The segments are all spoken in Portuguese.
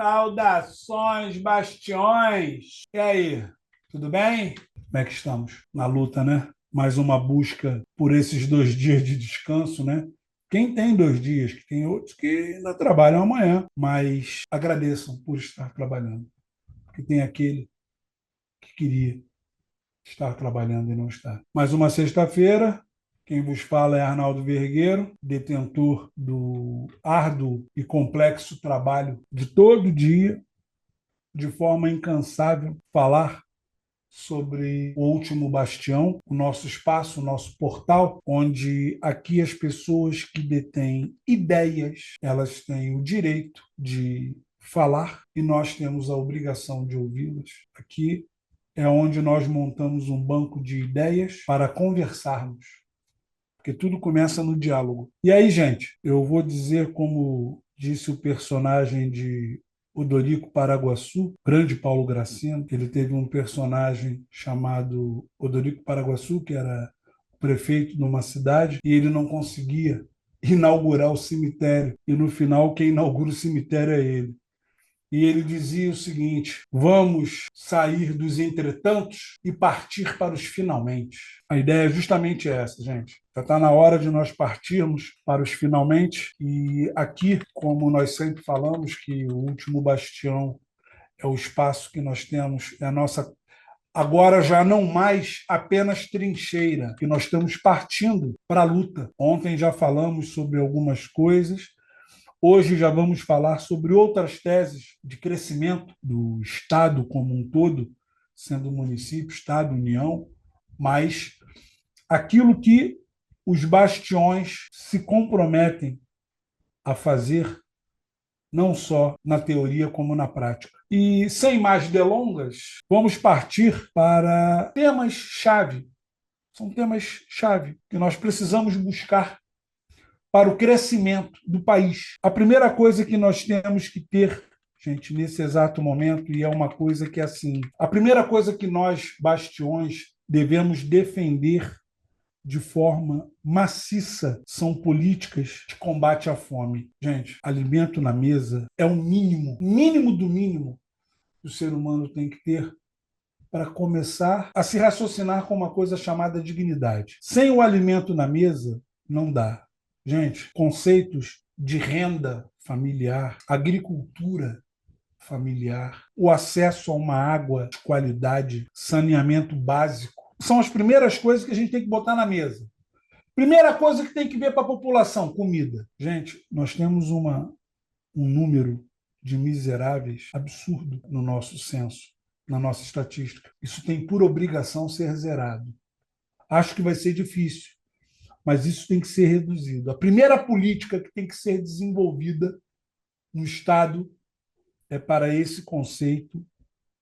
Saudações, bastiões! E aí, tudo bem? Como é que estamos? Na luta, né? Mais uma busca por esses 2 dias de descanso, né? Quem tem 2 dias, que tem outros que ainda trabalham amanhã, mas agradeçam por estar trabalhando, porque tem aquele que queria estar trabalhando e não está. Mais uma sexta-feira. Quem vos fala é Arnaldo Vergueiro, detentor do árduo e complexo trabalho de todo dia, de forma incansável, falar sobre o Último Bastião, o nosso espaço, o nosso portal, onde aqui as pessoas que detêm ideias, elas têm o direito de falar e nós temos a obrigação de ouvi-las. Aqui é onde nós montamos um banco de ideias para conversarmos, porque tudo começa no diálogo. E aí, gente, eu vou dizer como disse o personagem de Odorico Paraguaçu, grande Paulo Gracindo. Ele teve um personagem chamado Odorico Paraguaçu, que era prefeito de uma cidade, e ele não conseguia inaugurar o cemitério. E no final, quem inaugura o cemitério é ele. E ele dizia o seguinte: vamos sair dos entretantos e partir para os finalmente. A ideia é justamente essa, gente. Já está na hora de nós partirmos para os finalmente. E aqui, como nós sempre falamos, que o último bastião é o espaço que nós temos, é a nossa. Agora já não mais apenas trincheira, que nós estamos partindo para a luta. Ontem já falamos sobre algumas coisas. Hoje já vamos falar sobre outras teses de crescimento do Estado como um todo, sendo município, Estado, União, mas aquilo que os bastiões se comprometem a fazer, não só na teoria como na prática. E sem mais delongas, vamos partir para temas-chave. São temas-chave que nós precisamos buscar para o crescimento do país. A primeira coisa que nós temos que ter, gente, nesse exato momento, e é uma coisa que é assim, a primeira coisa que nós, bastiões, devemos defender de forma maciça são políticas de combate à fome. Gente, alimento na mesa é o mínimo, mínimo do mínimo que o ser humano tem que ter para começar a se raciocinar com uma coisa chamada dignidade. Sem o alimento na mesa, não dá. Gente, conceitos de renda familiar, agricultura familiar, o acesso a uma água de qualidade, saneamento básico, são as primeiras coisas que a gente tem que botar na mesa. Primeira coisa que tem que ver para a população, comida. Gente, nós temos um número de miseráveis absurdo no nosso censo, na nossa estatística. Isso tem por obrigação ser zerado. Acho que vai ser difícil, mas isso tem que ser reduzido. A primeira política que tem que ser desenvolvida no Estado é para esse conceito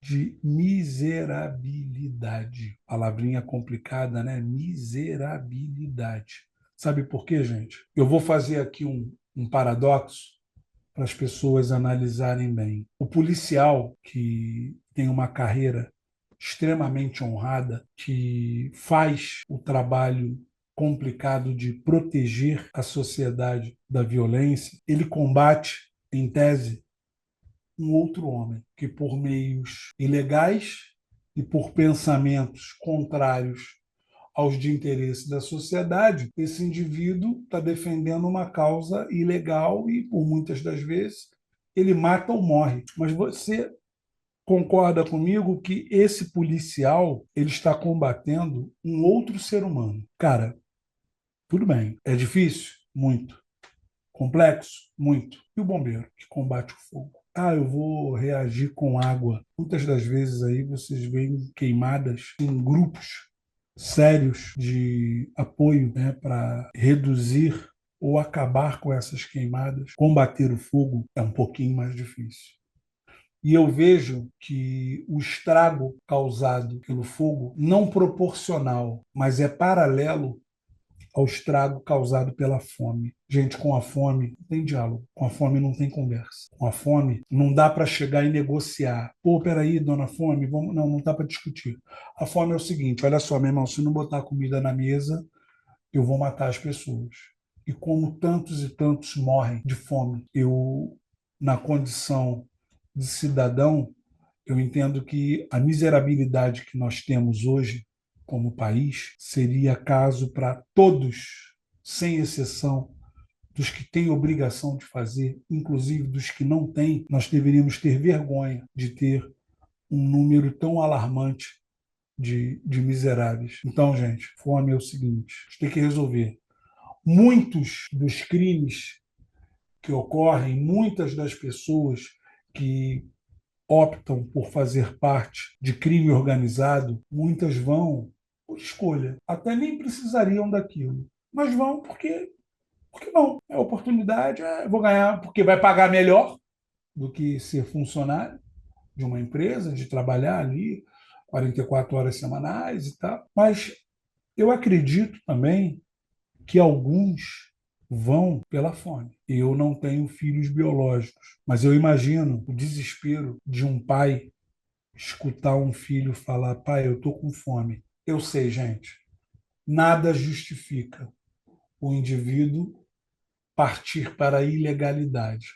de miserabilidade. Palavrinha complicada, né? Miserabilidade. Sabe por quê, gente? Eu vou fazer aqui um paradoxo para as pessoas analisarem bem. O policial que tem uma carreira extremamente honrada, que faz o trabalho complicado de proteger a sociedade da violência, ele combate, em tese, um outro homem que, por meios ilegais e por pensamentos contrários aos de interesse da sociedade, esse indivíduo está defendendo uma causa ilegal e, por muitas das vezes, ele mata ou morre. Mas você concorda comigo que esse policial ele está combatendo um outro ser humano? Cara, tudo bem. É difícil? Muito. Complexo? Muito. E o bombeiro que combate o fogo? Ah, eu vou reagir com água. Muitas das vezes aí vocês veem queimadas em grupos sérios de apoio, né, para reduzir ou acabar com essas queimadas. Combater o fogo é um pouquinho mais difícil. E eu vejo que o estrago causado pelo fogo não proporcional, mas é paralelo ao estrago causado pela fome. Gente, com a fome não tem diálogo, com a fome não tem conversa. Com a fome não dá para chegar e negociar. Pô, peraí, dona Fome, vamos... não dá para discutir. A fome é o seguinte, olha só, meu irmão, se não botar comida na mesa, eu vou matar as pessoas. E como tantos e tantos morrem de fome, eu, na condição de cidadão, eu entendo que a miserabilidade que nós temos hoje como país seria caso para todos, sem exceção, dos que têm obrigação de fazer, inclusive dos que não têm, nós deveríamos ter vergonha de ter um número tão alarmante de miseráveis. Então, gente, fome é o seguinte: a gente tem que resolver. Muitos dos crimes que ocorrem, muitas das pessoas que optam por fazer parte de crime organizado, muitas vão por escolha. Até nem precisariam daquilo. Mas vão porque não. É oportunidade, vou ganhar, porque vai pagar melhor do que ser funcionário de uma empresa, de trabalhar ali 44 horas semanais e tal. Mas eu acredito também que alguns vão pela fome. Eu não tenho filhos biológicos, mas eu imagino o desespero de um pai escutar um filho falar: pai, eu estou com fome. Eu sei, gente, nada justifica o indivíduo partir para a ilegalidade.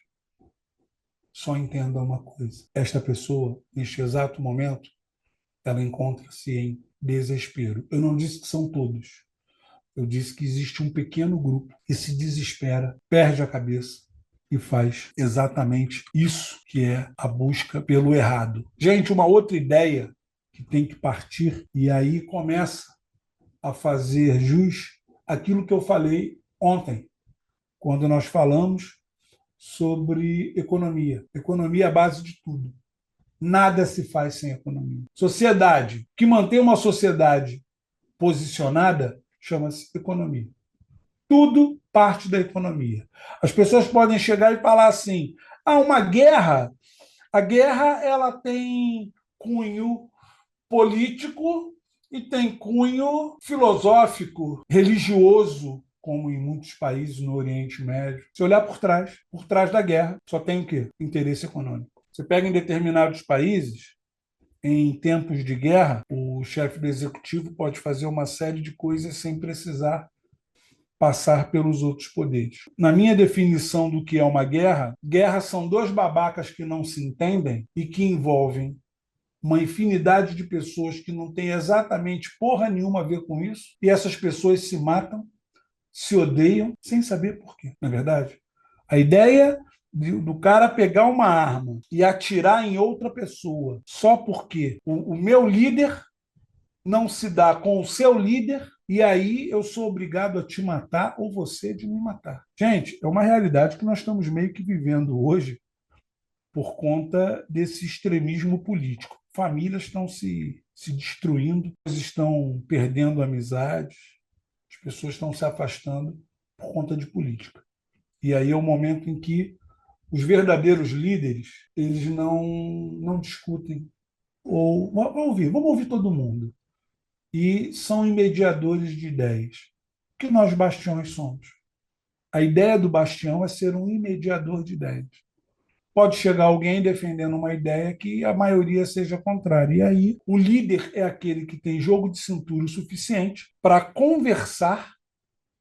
Só entenda uma coisa: esta pessoa, neste exato momento, ela encontra-se em desespero. Eu não disse que são todos. Eu disse que existe um pequeno grupo que se desespera, perde a cabeça e faz exatamente isso, que é a busca pelo errado. Gente, uma outra ideia que tem que partir, e aí começa a fazer jus àquilo que eu falei ontem, quando nós falamos sobre economia. Economia é a base de tudo. Nada se faz sem economia. Sociedade, que mantém uma sociedade posicionada, chama-se economia. Tudo parte da economia. As pessoas podem chegar e falar assim: uma guerra, a guerra ela tem cunho político e tem cunho filosófico, religioso, como em muitos países no Oriente Médio. Se olhar por trás da guerra, só tem o quê? Interesse econômico. Você pega em determinados países, em tempos de guerra, o chefe do executivo pode fazer uma série de coisas sem precisar passar pelos outros poderes. Na minha definição do que é uma guerra, guerra são dois babacas que não se entendem e que envolvem uma infinidade de pessoas que não têm exatamente porra nenhuma a ver com isso, e essas pessoas se matam, se odeiam, sem saber por quê, não é verdade? A ideia do cara pegar uma arma e atirar em outra pessoa só porque o meu líder não se dá com o seu líder, e aí eu sou obrigado a te matar ou você de me matar. Gente, é uma realidade que nós estamos meio que vivendo hoje por conta desse extremismo político. Famílias estão se destruindo, estão perdendo amizades, as pessoas estão se afastando por conta de política. E aí é o momento em que os verdadeiros líderes eles não discutem. Ou vamos ouvir todo mundo. E são mediadores de ideias, que nós bastiões somos. A ideia do bastião é ser um mediador de ideias. Pode chegar alguém defendendo uma ideia que a maioria seja contrária. E aí, o líder é aquele que tem jogo de cintura o suficiente para conversar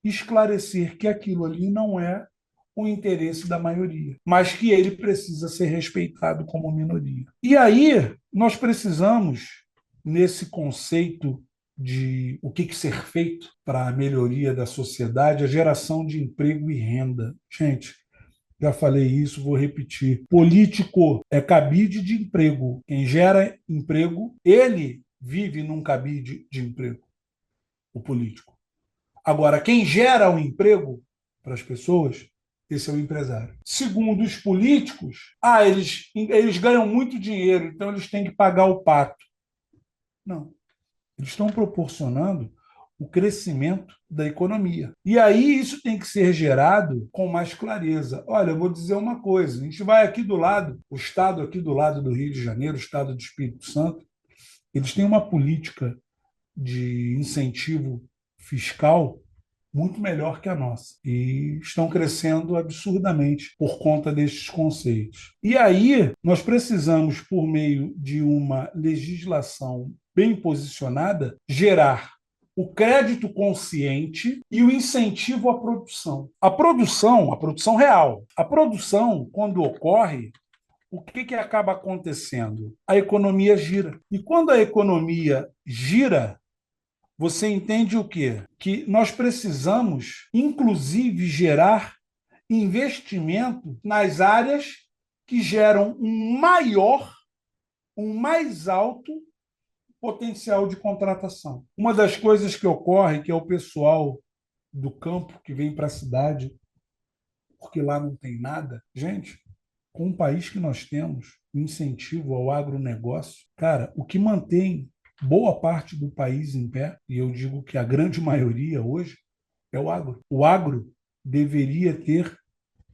e esclarecer que aquilo ali não é o interesse da maioria, mas que ele precisa ser respeitado como minoria. E aí, nós precisamos, nesse conceito de o que ser feito para a melhoria da sociedade, a geração de emprego e renda. Gente, já falei isso, vou repetir. Político é cabide de emprego. Quem gera emprego, ele vive num cabide de emprego, o político. Agora, quem gera o emprego para as pessoas, esse é o empresário. Segundo os políticos, eles ganham muito dinheiro, então eles têm que pagar o pato. Não. Eles estão proporcionando o crescimento da economia. E aí isso tem que ser gerado com mais clareza. Olha, eu vou dizer uma coisa: a gente vai aqui do lado, o estado aqui do lado do Rio de Janeiro, o estado do Espírito Santo, eles têm uma política de incentivo fiscal muito melhor que a nossa. E estão crescendo absurdamente por conta destes conceitos. E aí, nós precisamos, por meio de uma legislação bem posicionada, gerar o crédito consciente e o incentivo à produção. A produção real. A produção, quando ocorre, o que acaba acontecendo? A economia gira. E quando a economia gira, você entende o quê? Que nós precisamos, inclusive, gerar investimento nas áreas que geram um mais alto potencial de contratação. Uma das coisas que ocorre, que é o pessoal do campo que vem para a cidade, porque lá não tem nada. Gente, com o país que nós temos, incentivo ao agronegócio, cara, o que mantém boa parte do país em pé, e eu digo que a grande maioria hoje, é o agro. O agro deveria ter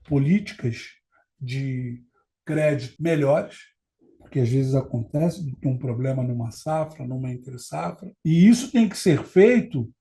políticas de crédito melhores, porque às vezes acontece de ter um problema numa safra, numa entre-safra, e isso tem que ser feito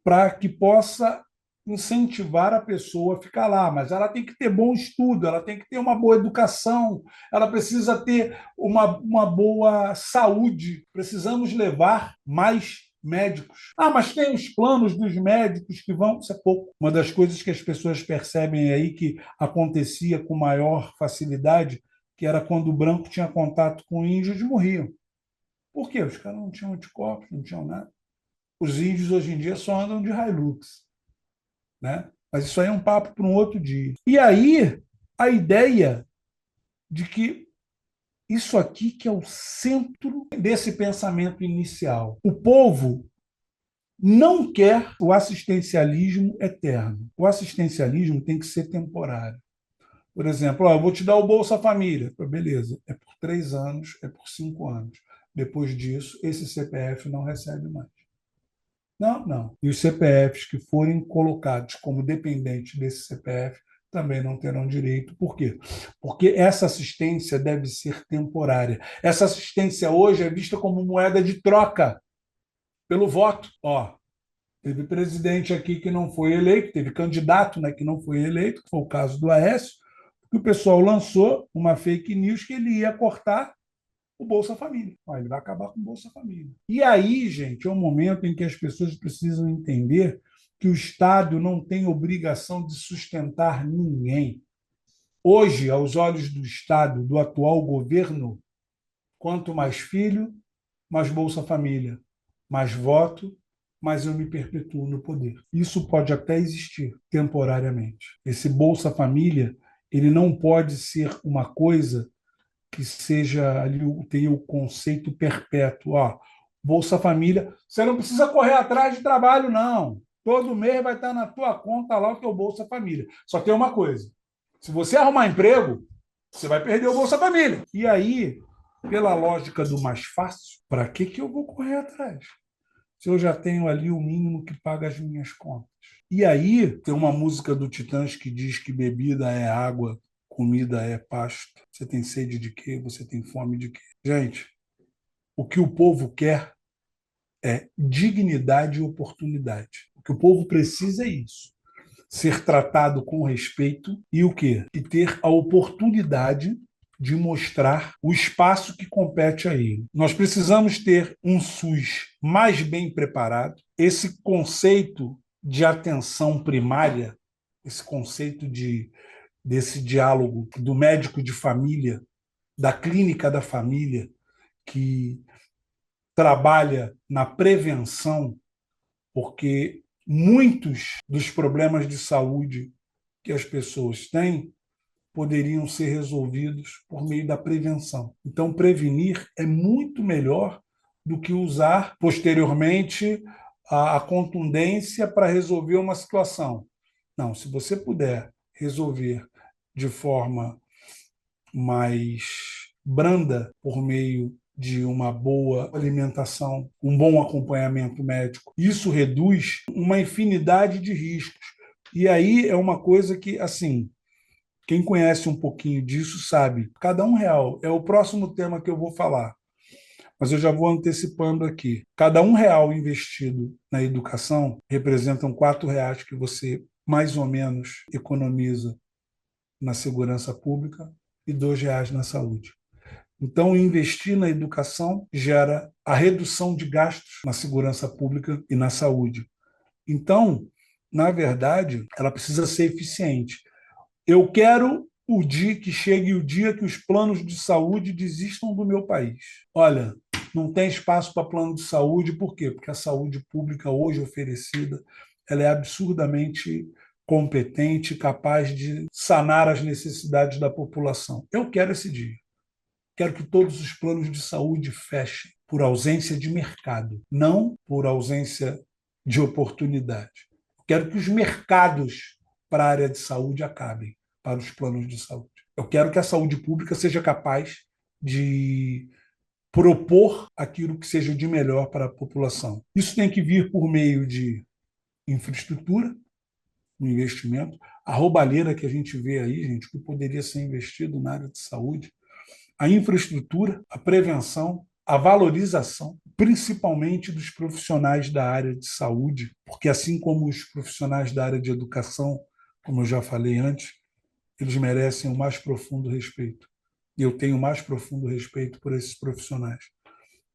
para que possa incentivar a pessoa a ficar lá, mas ela tem que ter bom estudo, ela tem que ter uma boa educação, ela precisa ter uma boa saúde. Precisamos levar mais médicos. Ah, mas tem os planos dos médicos que vão. Isso é pouco. Uma das coisas que as pessoas percebem aí que acontecia com maior facilidade, que era quando o branco tinha contato com o índio, eles morriam. Por quê? Os caras não tinham anticorpos, não tinham nada. Os índios hoje em dia só andam de Hilux, né? Mas isso aí é um papo para um outro dia. E aí, a ideia de que isso aqui que é o centro desse pensamento inicial. O povo não quer o assistencialismo eterno. O assistencialismo tem que ser temporário. Por exemplo, eu vou te dar o Bolsa Família. Beleza, é por 3 anos, é por 5 anos. Depois disso, esse CPF não recebe mais. Não, não. E os CPFs que forem colocados como dependentes desse CPF também não terão direito. Por quê? Porque essa assistência deve ser temporária. Essa assistência hoje é vista como moeda de troca pelo voto. Ó, teve presidente aqui que não foi eleito, teve candidato, né, que não foi eleito, que foi o caso do Aécio, que o pessoal lançou uma fake news que ele ia cortar o Bolsa Família. Ele vai acabar com o Bolsa Família. E aí, gente, é um momento em que as pessoas precisam entender que o Estado não tem obrigação de sustentar ninguém. Hoje, aos olhos do Estado, do atual governo, quanto mais filho, mais Bolsa Família, mais voto, mais eu me perpetuo no poder. Isso pode até existir temporariamente. Esse Bolsa Família, ele não pode ser uma coisa que seja ali, tenha o conceito perpétuo. Ó, Bolsa Família, você não precisa correr atrás de trabalho, não. Todo mês vai estar na tua conta lá o teu Bolsa Família. Só tem uma coisa: se você arrumar emprego, você vai perder o Bolsa Família. E aí, pela lógica do mais fácil, para que eu vou correr atrás? Se eu já tenho ali o mínimo que paga as minhas contas. E aí, tem uma música do Titãs que diz que bebida é água, comida é pasto. Você tem sede de quê? Você tem fome de quê? Gente, o que o povo quer é dignidade e oportunidade. O que o povo precisa é isso. Ser tratado com respeito e o quê? E ter a oportunidade de mostrar o espaço que compete a ele. Nós precisamos ter um SUS mais bem preparado. Esse conceito de atenção primária, esse conceito desse diálogo do médico de família, da clínica da família, que trabalha na prevenção, porque muitos dos problemas de saúde que as pessoas têm poderiam ser resolvidos por meio da prevenção. Então, prevenir é muito melhor do que usar posteriormente a contundência para resolver uma situação. Não, se você puder resolver de forma mais branda por meio de uma boa alimentação, um bom acompanhamento médico, isso reduz uma infinidade de riscos. E aí é uma coisa que, assim, quem conhece um pouquinho disso sabe. Cada R$ 1 é o próximo tema que eu vou falar, mas eu já vou antecipando aqui. Cada R$ 1 investido na educação representam R$ 4 que você mais ou menos economiza na segurança pública e R$ 2 na saúde. Então, investir na educação gera a redução de gastos na segurança pública e na saúde. Então, na verdade, ela precisa ser eficiente. Eu quero o dia que chegue o dia que os planos de saúde desistam do meu país. Olha, não tem espaço para plano de saúde, por quê? Porque a saúde pública hoje oferecida, ela é absurdamente competente, capaz de sanar as necessidades da população. Eu quero esse dia. Quero que todos os planos de saúde fechem por ausência de mercado, não por ausência de oportunidade. Quero que os mercados para a área de saúde acabem para os planos de saúde. Eu quero que a saúde pública seja capaz de propor aquilo que seja de melhor para a população. Isso tem que vir por meio de infraestrutura, um investimento, a roubalheira que a gente vê aí, gente, que poderia ser investido na área de saúde, a infraestrutura, a prevenção, a valorização, principalmente dos profissionais da área de saúde, porque assim como os profissionais da área de educação, como eu já falei antes, eles merecem o mais profundo respeito. E eu tenho o mais profundo respeito por esses profissionais.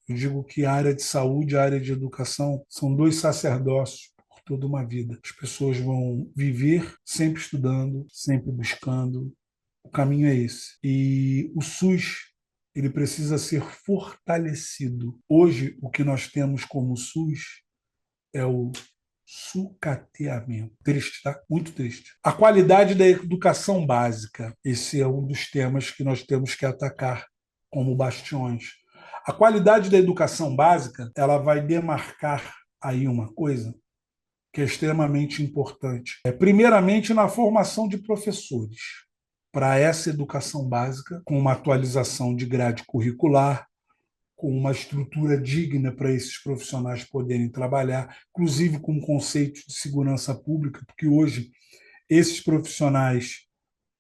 Eu digo que a área de saúde e a área de educação são dois sacerdócios por toda uma vida. As pessoas vão viver sempre estudando, sempre buscando. O caminho é esse. E o SUS, ele precisa ser fortalecido. Hoje, o que nós temos como SUS é o sucateamento. Triste, tá? Muito triste. A qualidade da educação básica. Esse é um dos temas que nós temos que atacar como bastiões. A qualidade da educação básica, ela vai demarcar aí uma coisa que é extremamente importante. Primeiramente, na formação de professores para essa educação básica, com uma atualização de grade curricular, com uma estrutura digna para esses profissionais poderem trabalhar, inclusive com conceitos de segurança pública, porque hoje esses profissionais,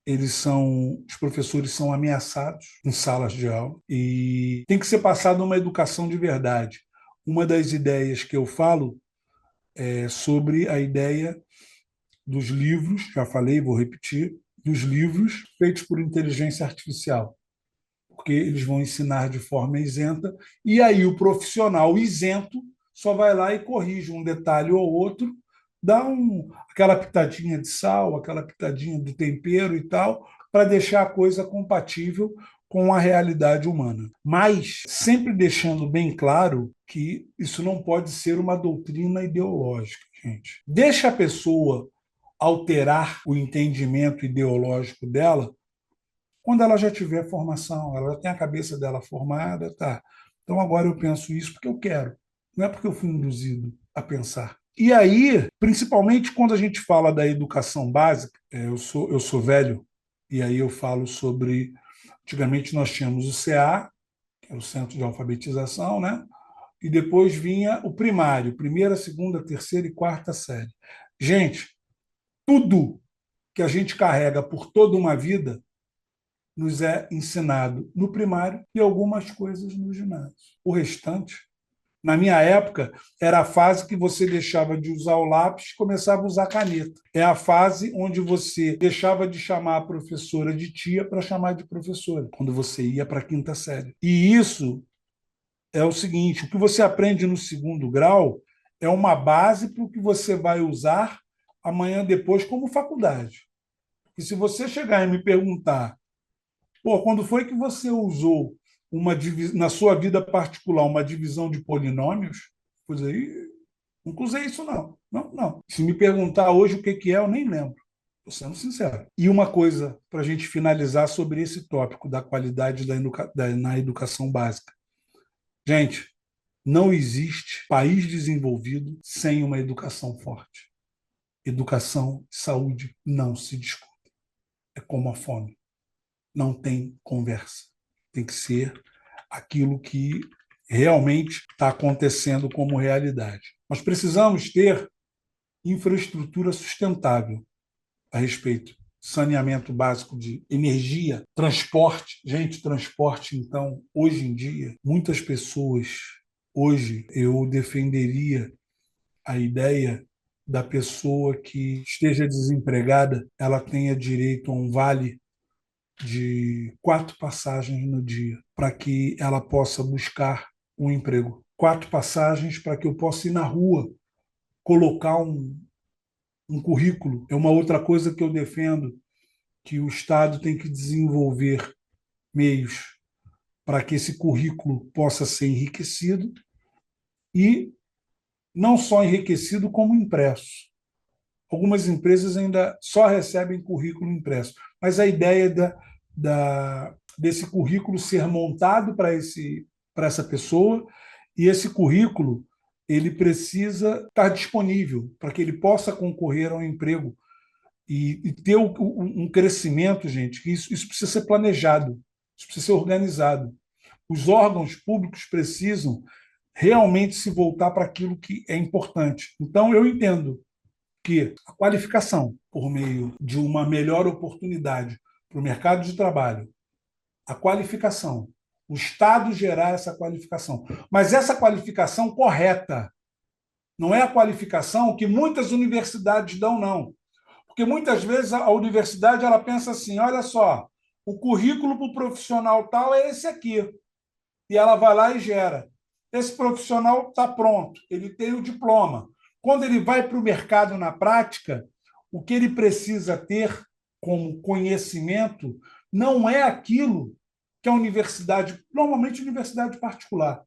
os professores são ameaçados em salas de aula e tem que ser passada uma educação de verdade. Uma das ideias que eu falo é sobre a ideia dos livros, já falei, vou repetir, dos livros feitos por inteligência artificial, porque eles vão ensinar de forma isenta, e aí o profissional isento só vai lá e corrige um detalhe ou outro, dá aquela pitadinha de sal, aquela pitadinha do tempero e tal, para deixar a coisa compatível com a realidade humana. Mas sempre deixando bem claro que isso não pode ser uma doutrina ideológica, gente. Deixa a pessoa alterar o entendimento ideológico dela quando ela já tiver formação, ela já tem a cabeça dela formada, tá. Então agora eu penso isso porque eu quero, não é porque eu fui induzido a pensar. E aí, principalmente quando a gente fala da educação básica, eu sou velho, e aí eu falo sobre. Antigamente nós tínhamos o CA, que é o Centro de Alfabetização, né? E depois vinha o primário, primeira, segunda, terceira e quarta série. Gente, tudo que a gente carrega por toda uma vida nos é ensinado no primário e algumas coisas no ginásio. O restante, na minha época, era a fase que você deixava de usar o lápis e começava a usar a caneta. É a fase onde você deixava de chamar a professora de tia para chamar de professora, quando você ia para a quinta série. E isso é o seguinte: o que você aprende no segundo grau é uma base para o que você vai usar amanhã depois como faculdade. E se você chegar e me perguntar, pô, quando foi que você usou na sua vida particular uma divisão de polinômios? Pois aí, nunca usei isso, não. Não, não. Se me perguntar hoje o que que é, eu nem lembro. Estou sendo sincero. E uma coisa para a gente finalizar sobre esse tópico da qualidade na educação básica. Gente, não existe país desenvolvido sem uma educação forte. Educação e saúde não se discutem. É como a fome. Não tem conversa. Tem que ser aquilo que realmente está acontecendo como realidade. Nós precisamos ter infraestrutura sustentável a respeito. Saneamento básico de energia, transporte. Gente, transporte, então, hoje em dia, muitas pessoas, hoje, eu defenderia a ideia da pessoa que esteja desempregada, ela tenha direito a um vale de 4 passagens no dia para que ela possa buscar um emprego. 4 passagens para que eu possa ir na rua colocar um currículo. É uma outra coisa que eu defendo que o Estado tem que desenvolver meios para que esse currículo possa ser enriquecido e não só enriquecido, como impresso. Algumas empresas ainda só recebem currículo impresso, mas a ideia desse currículo ser montado para essa pessoa, e esse currículo ele precisa estar disponível para que ele possa concorrer ao emprego e ter um crescimento, gente, que isso precisa ser planejado, isso precisa ser organizado. Os órgãos públicos precisam realmente se voltar para aquilo que é importante. Então, eu entendo que a qualificação, por meio de uma melhor oportunidade para o mercado de trabalho, a qualificação, o Estado gerar essa qualificação, mas essa qualificação correta, não é a qualificação que muitas universidades dão, não. Porque muitas vezes a universidade ela pensa assim: olha só, o currículo para o profissional tal é esse aqui. E ela vai lá e gera. Esse profissional está pronto, ele tem o diploma. Quando ele vai para o mercado na prática, o que ele precisa ter como conhecimento não é aquilo que a universidade, normalmente universidade particular,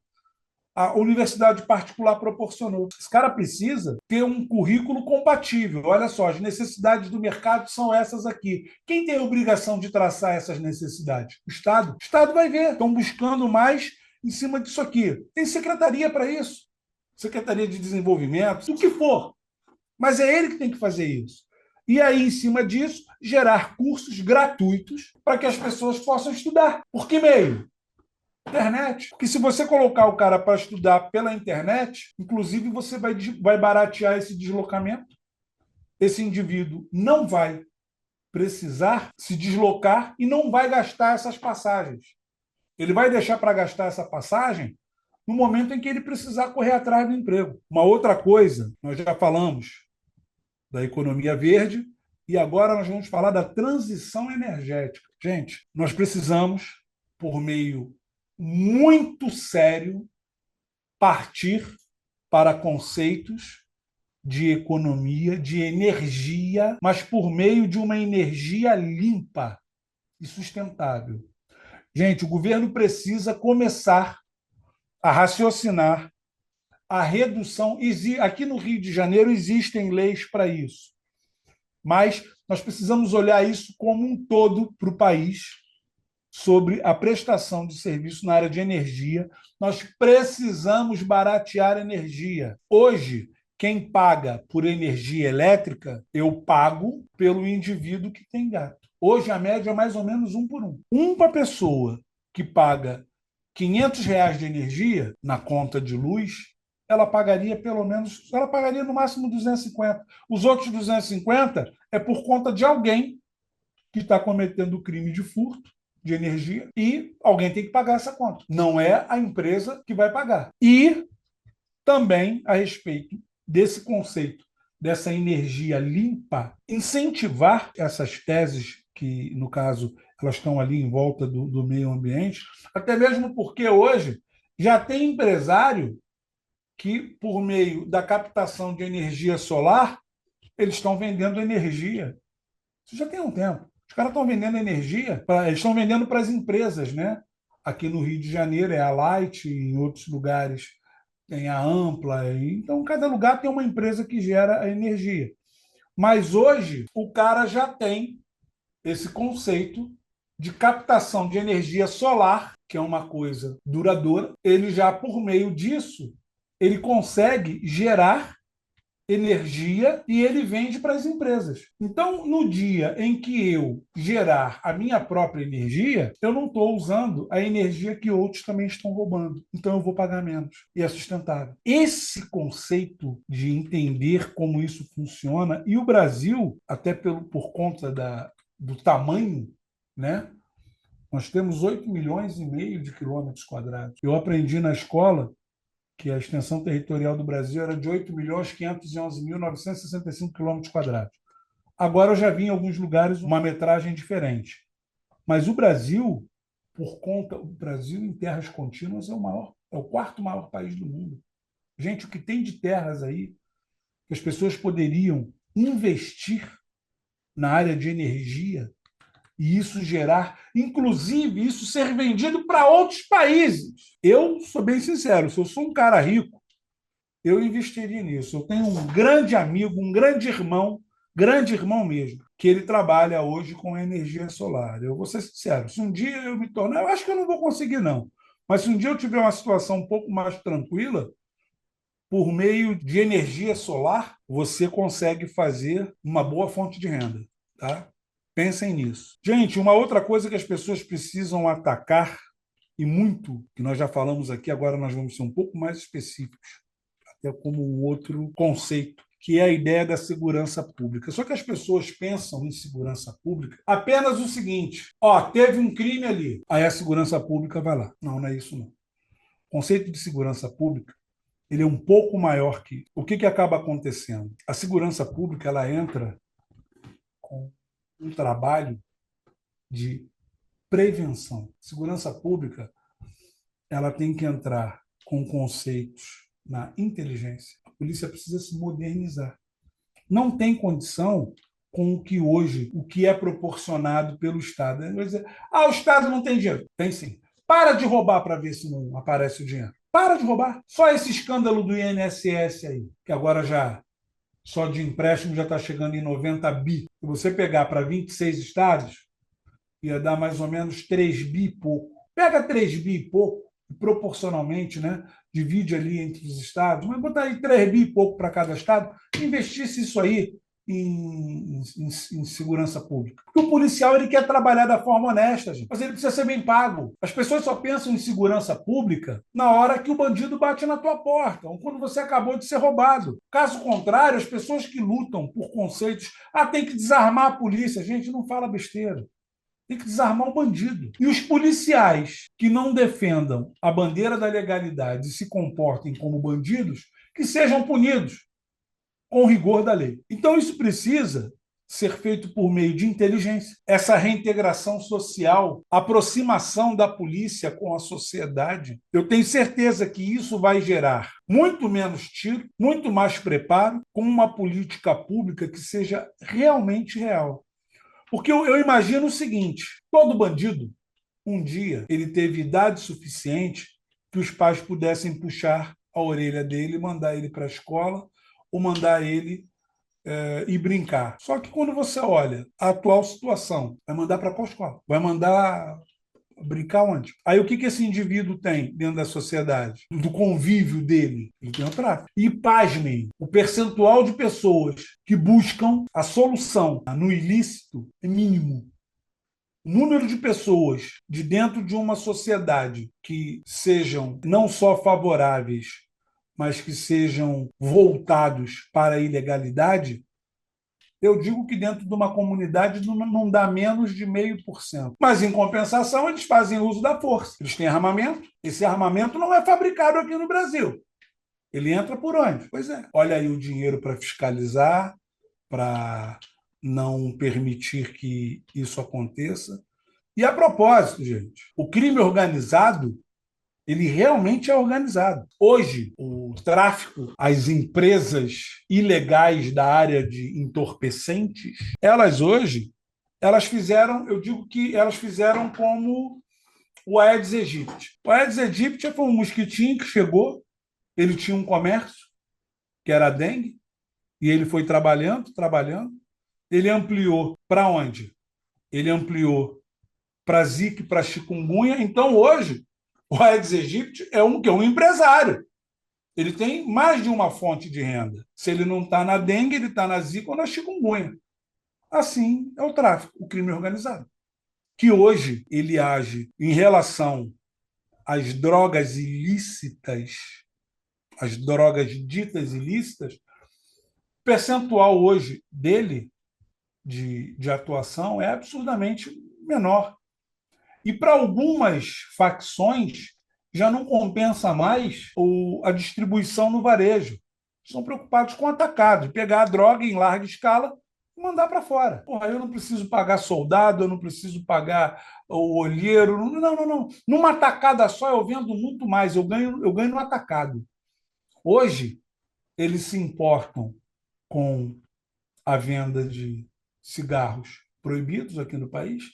a universidade particular proporcionou. Esse cara precisa ter um currículo compatível. Olha só, as necessidades do mercado são essas aqui. Quem tem a obrigação de traçar essas necessidades? O Estado. O Estado vai ver. Estão buscando mais em cima disso aqui. Tem secretaria para isso. Secretaria de Desenvolvimento, o que for. Mas é ele que tem que fazer isso. E aí, em cima disso, gerar cursos gratuitos para que as pessoas possam estudar. Por que meio? Internet. Porque se você colocar o cara para estudar pela internet, inclusive você vai baratear esse deslocamento. Esse indivíduo não vai precisar se deslocar e não vai gastar essas passagens. Ele vai deixar para gastar essa passagem no momento em que ele precisar correr atrás do emprego. Uma outra coisa, nós já falamos da economia verde e agora nós vamos falar da transição energética. Gente, nós precisamos, por meio muito sério, partir para conceitos de economia, de energia, mas por meio de uma energia limpa e sustentável. Gente, o governo precisa começar a raciocinar a redução. Aqui no Rio de Janeiro existem leis para isso, mas nós precisamos olhar isso como um todo para o país, sobre a prestação de serviço na área de energia. Nós precisamos baratear energia. Hoje, quem paga por energia elétrica, eu pago pelo indivíduo que tem gato. Hoje, a média é mais ou menos um por um. Uma pessoa que paga R$ 500 de energia na conta de luz, ela pagaria no máximo 250. Os outros 250 é por conta de alguém que está cometendo o crime de furto de energia e alguém tem que pagar essa conta. Não é a empresa que vai pagar. E também a respeito desse conceito, dessa energia limpa, incentivar essas teses que, no caso, elas estão ali em volta do meio ambiente, até mesmo porque hoje já tem empresário que, por meio da captação de energia solar, eles estão vendendo energia. Isso já tem um tempo. Os caras estão vendendo energia, eles estão vendendo para as empresas, né? Aqui no Rio de Janeiro é a Light, em outros lugares tem a Ampla. Então, cada lugar tem uma empresa que gera a energia. Mas hoje, o cara já tem esse conceito de captação de energia solar, que é uma coisa duradoura. Ele já, por meio disso, ele consegue gerar energia e ele vende para as empresas. Então, no dia em que eu gerar a minha própria energia, eu não estou usando a energia que outros também estão roubando. Então, eu vou pagar menos. E é sustentável. Esse conceito de entender como isso funciona, e o Brasil, até por conta do tamanho, né? Nós temos 8,5 milhões de quilômetros quadrados. Eu aprendi na escola que a extensão territorial do Brasil era de 8.511.965 quilômetros quadrados. Agora eu já vi em alguns lugares uma metragem diferente. Mas o Brasil, o Brasil em terras contínuas é o quarto maior país do mundo. Gente, o que tem de terras aí que as pessoas poderiam investir na área de energia, e isso gerar, inclusive, isso ser vendido para outros países. Eu sou bem sincero, se eu sou um cara rico, eu investiria nisso. Eu tenho um grande amigo, um grande irmão mesmo, que ele trabalha hoje com energia solar. Eu vou ser sincero, se um dia eu me tornar, eu acho que eu não vou conseguir, não. Mas se um dia eu tiver uma situação um pouco mais tranquila, por meio de energia solar, você consegue fazer uma boa fonte de renda, tá? Pensem nisso. Gente, uma outra coisa que as pessoas precisam atacar, e muito, que nós já falamos aqui, agora nós vamos ser um pouco mais específicos, até como um outro conceito, que é a ideia da segurança pública. Só que as pessoas pensam em segurança pública apenas o seguinte: ó, teve um crime ali, aí a segurança pública vai lá. Não, não é isso não. O conceito de segurança pública ele é um pouco maior que isso. O que, que acaba acontecendo? A segurança pública ela entra com um trabalho de prevenção. Segurança pública ela tem que entrar com conceitos na inteligência. A polícia precisa se modernizar. Não tem condição com o que hoje, o que é proporcionado pelo Estado. Vai dizer, o Estado não tem dinheiro. Tem sim. Para de roubar para ver se não aparece o dinheiro. Para de roubar. Só esse escândalo do INSS aí, que agora já só de empréstimo já está chegando em 90 bi. Se você pegar para 26 estados, ia dar mais ou menos 3 bi e pouco. Pega 3 bi e pouco, proporcionalmente, né? Divide ali entre os estados, mas botar aí 3 bi e pouco para cada estado, investisse isso aí em segurança pública. Porque o policial ele quer trabalhar da forma honesta, gente, mas ele precisa ser bem pago. As pessoas só pensam em segurança pública na hora que o bandido bate na tua porta, ou quando você acabou de ser roubado. Caso contrário, as pessoas que lutam por conceitos, tem que desarmar a polícia. Gente, não fala besteira. Tem que desarmar o bandido. E os policiais que não defendam a bandeira da legalidade e se comportem como bandidos, que sejam punidos com rigor da lei. Então, isso precisa ser feito por meio de inteligência, essa reintegração social, aproximação da polícia com a sociedade. Eu tenho certeza que isso vai gerar muito menos tiro, muito mais preparo, com uma política pública que seja realmente real. Porque eu imagino o seguinte: todo bandido, um dia, ele teve idade suficiente que os pais pudessem puxar a orelha dele e mandar ele para a escola ou mandar ele ir brincar. Só que quando você olha a atual situação, vai mandar para qual escola? Vai mandar brincar onde? Aí o que, que esse indivíduo tem dentro da sociedade? Do convívio dele? Ele tem o tráfico. E pasmem, o percentual de pessoas que buscam a solução no ilícito é mínimo. O número de pessoas de dentro de uma sociedade que sejam não só favoráveis, mas que sejam voltados para a ilegalidade, eu digo que dentro de uma comunidade não dá menos de 0,5%. Mas, em compensação, eles fazem uso da força. Eles têm armamento. Esse armamento não é fabricado aqui no Brasil. Ele entra por onde? Pois é. Olha aí o dinheiro para fiscalizar, para não permitir que isso aconteça. E, a propósito, gente, o crime organizado ele realmente é organizado. Hoje, o tráfico, as empresas ilegais da área de entorpecentes, elas hoje, elas fizeram, eu digo que elas fizeram como o Aedes aegypti. O Aedes aegypti foi um mosquitinho que chegou, ele tinha um comércio, que era a dengue, e ele foi trabalhando, trabalhando, ele ampliou para onde? Ele ampliou para zika e para chikungunya. Então, hoje, o Aedes aegypti é um empresário. Ele tem mais de uma fonte de renda. Se ele não está na dengue, ele está na zika ou na chikungunya. Assim é o tráfico, o crime organizado. Que hoje ele age em relação às drogas ilícitas, as drogas ditas ilícitas, o percentual hoje dele de atuação é absurdamente menor. E para algumas facções já não compensa mais a distribuição no varejo. Estão preocupados com o atacado, de pegar a droga em larga escala e mandar para fora. Porra, eu não preciso pagar soldado, eu não preciso pagar o olheiro. Não, não, não. Numa atacada só eu vendo muito mais, eu ganho no atacado. Hoje, eles se importam com a venda de cigarros proibidos aqui no país,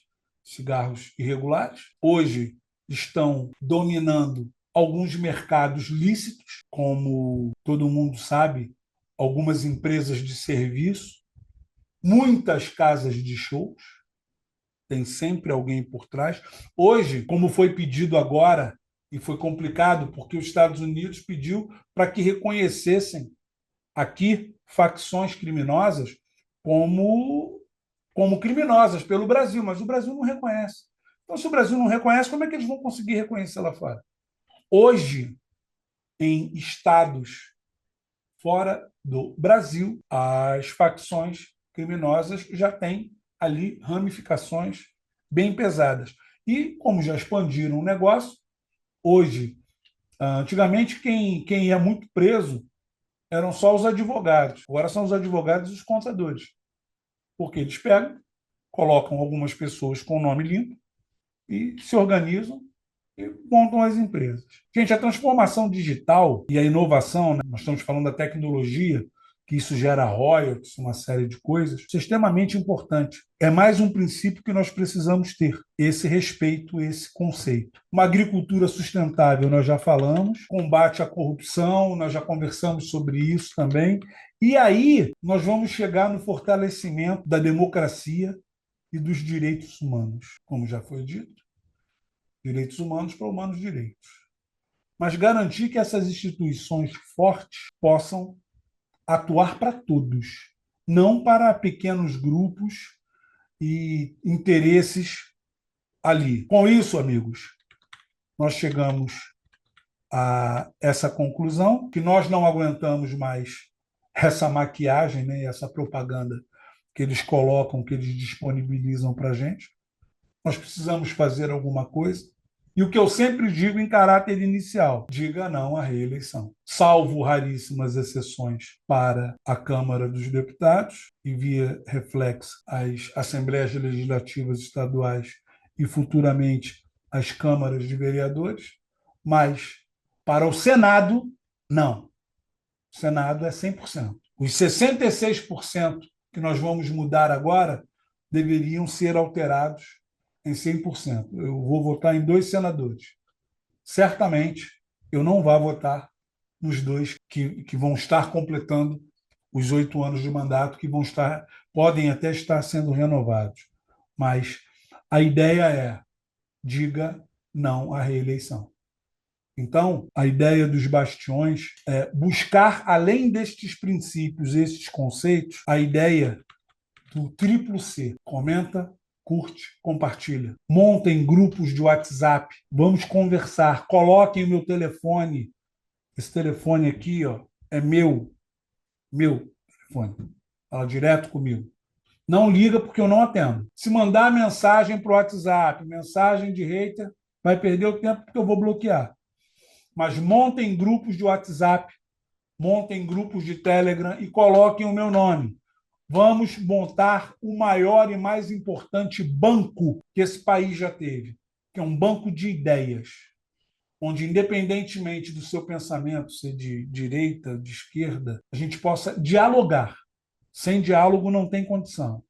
cigarros irregulares. Hoje estão dominando alguns mercados lícitos, como todo mundo sabe, algumas empresas de serviço, muitas casas de shows, tem sempre alguém por trás. Hoje, como foi pedido agora, e foi complicado, porque os Estados Unidos pediu para que reconhecessem aqui facções criminosas como, como criminosas pelo Brasil, mas o Brasil não reconhece. Então, se o Brasil não reconhece, como é que eles vão conseguir reconhecer lá fora? Hoje, em estados fora do Brasil, as facções criminosas já têm ali ramificações bem pesadas. E, como já expandiram o negócio, hoje, antigamente, quem ia muito preso eram só os advogados. Agora são os advogados e os contadores. Porque eles pegam, colocam algumas pessoas com o nome limpo e se organizam e montam as empresas. Gente, a transformação digital e a inovação, né? Nós estamos falando da tecnologia, que isso gera royalties, uma série de coisas, isso é extremamente importante. É mais um princípio que nós precisamos ter, esse respeito, esse conceito. Uma agricultura sustentável, nós já falamos, combate à corrupção, nós já conversamos sobre isso também. E aí nós vamos chegar no fortalecimento da democracia e dos direitos humanos, como já foi dito. Direitos humanos para humanos direitos. Mas garantir que essas instituições fortes possam atuar para todos, não para pequenos grupos e interesses ali. Com isso, amigos, nós chegamos a essa conclusão, que nós não aguentamos mais essa maquiagem, né, essa propaganda que eles colocam, que eles disponibilizam para a gente. Nós precisamos fazer alguma coisa. E o que eu sempre digo em caráter inicial, diga não à reeleição. Salvo raríssimas exceções para a Câmara dos Deputados e via reflexo as Assembleias Legislativas Estaduais e futuramente as câmaras de vereadores, mas para o Senado, não. O Senado é 100%. Os 66% que nós vamos mudar agora deveriam ser alterados em 100%. Eu vou votar em 2 senadores. Certamente, eu não vou votar nos 2 que vão estar completando os 8 anos de mandato, que podem até estar sendo renovados. Mas a ideia é: diga não à reeleição. Então, a ideia dos bastiões é buscar, além destes princípios, estes conceitos, a ideia do triplo C. Comenta, curte, compartilha. Montem grupos de WhatsApp. Vamos conversar. Coloquem o meu telefone. Esse telefone aqui, ó, é meu. Meu telefone. Fala direto comigo. Não liga porque eu não atendo. Se mandar mensagem para o WhatsApp, mensagem de hater, vai perder o tempo porque eu vou bloquear. Mas montem grupos de WhatsApp, montem grupos de Telegram e coloquem o meu nome. Vamos montar o maior e mais importante banco que esse país já teve, que é um banco de ideias, onde, independentemente do seu pensamento ser de direita, de esquerda, a gente possa dialogar. Sem diálogo não tem condição.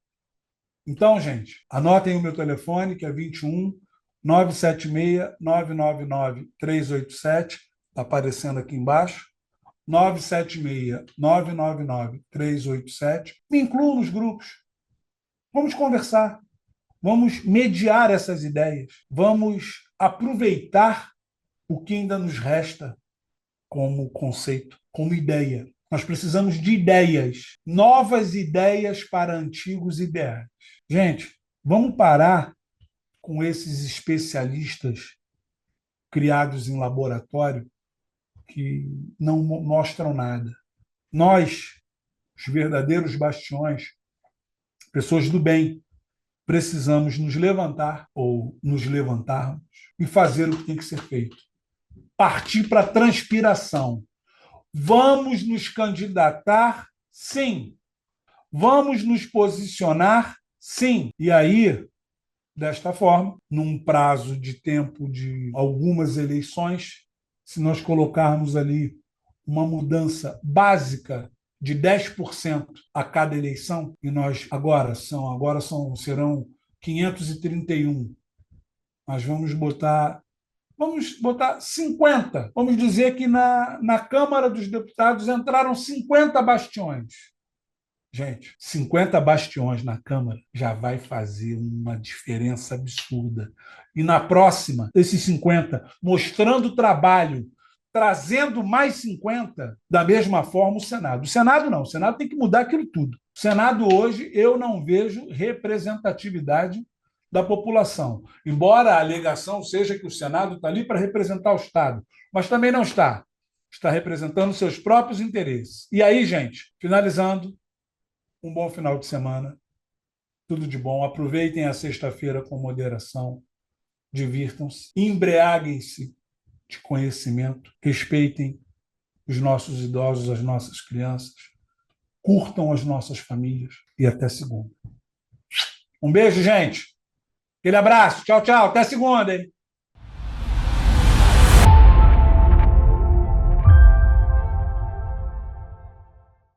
Então, gente, anotem o meu telefone, que é 21 976 999 387, está aparecendo aqui embaixo. 976-999-387. Me incluam nos grupos. Vamos conversar. Vamos mediar essas ideias. Vamos aproveitar o que ainda nos resta como conceito, como ideia. Nós precisamos de ideias, novas ideias para antigos ideais. Gente, vamos parar com esses especialistas criados em laboratório que não mostram nada. Nós, os verdadeiros bastiões, pessoas do bem, precisamos nos levantar ou nos levantarmos e fazer o que tem que ser feito. Partir para a transpiração. Vamos nos candidatar? Sim. Vamos nos posicionar? Sim. E aí, desta forma, num prazo de tempo de algumas eleições, se nós colocarmos ali uma mudança básica de 10% a cada eleição, e nós serão 531. Mas vamos botar 50. Vamos dizer que na Câmara dos Deputados entraram 50 bastiões. Gente, 50 bastiões na Câmara já vai fazer uma diferença absurda. E na próxima, esses 50, mostrando trabalho, trazendo mais 50, da mesma forma o Senado. O Senado não, o Senado tem que mudar aquilo tudo. O Senado hoje, eu não vejo representatividade da população. Embora a alegação seja que o Senado está ali para representar o Estado, mas também não está. Está representando seus próprios interesses. E aí, gente, finalizando, um bom final de semana, tudo de bom. Aproveitem a sexta-feira com moderação, divirtam-se, embriaguem-se de conhecimento, respeitem os nossos idosos, as nossas crianças, curtam as nossas famílias e até segunda. Um beijo, gente. Aquele abraço. Tchau, tchau. Até segunda, hein?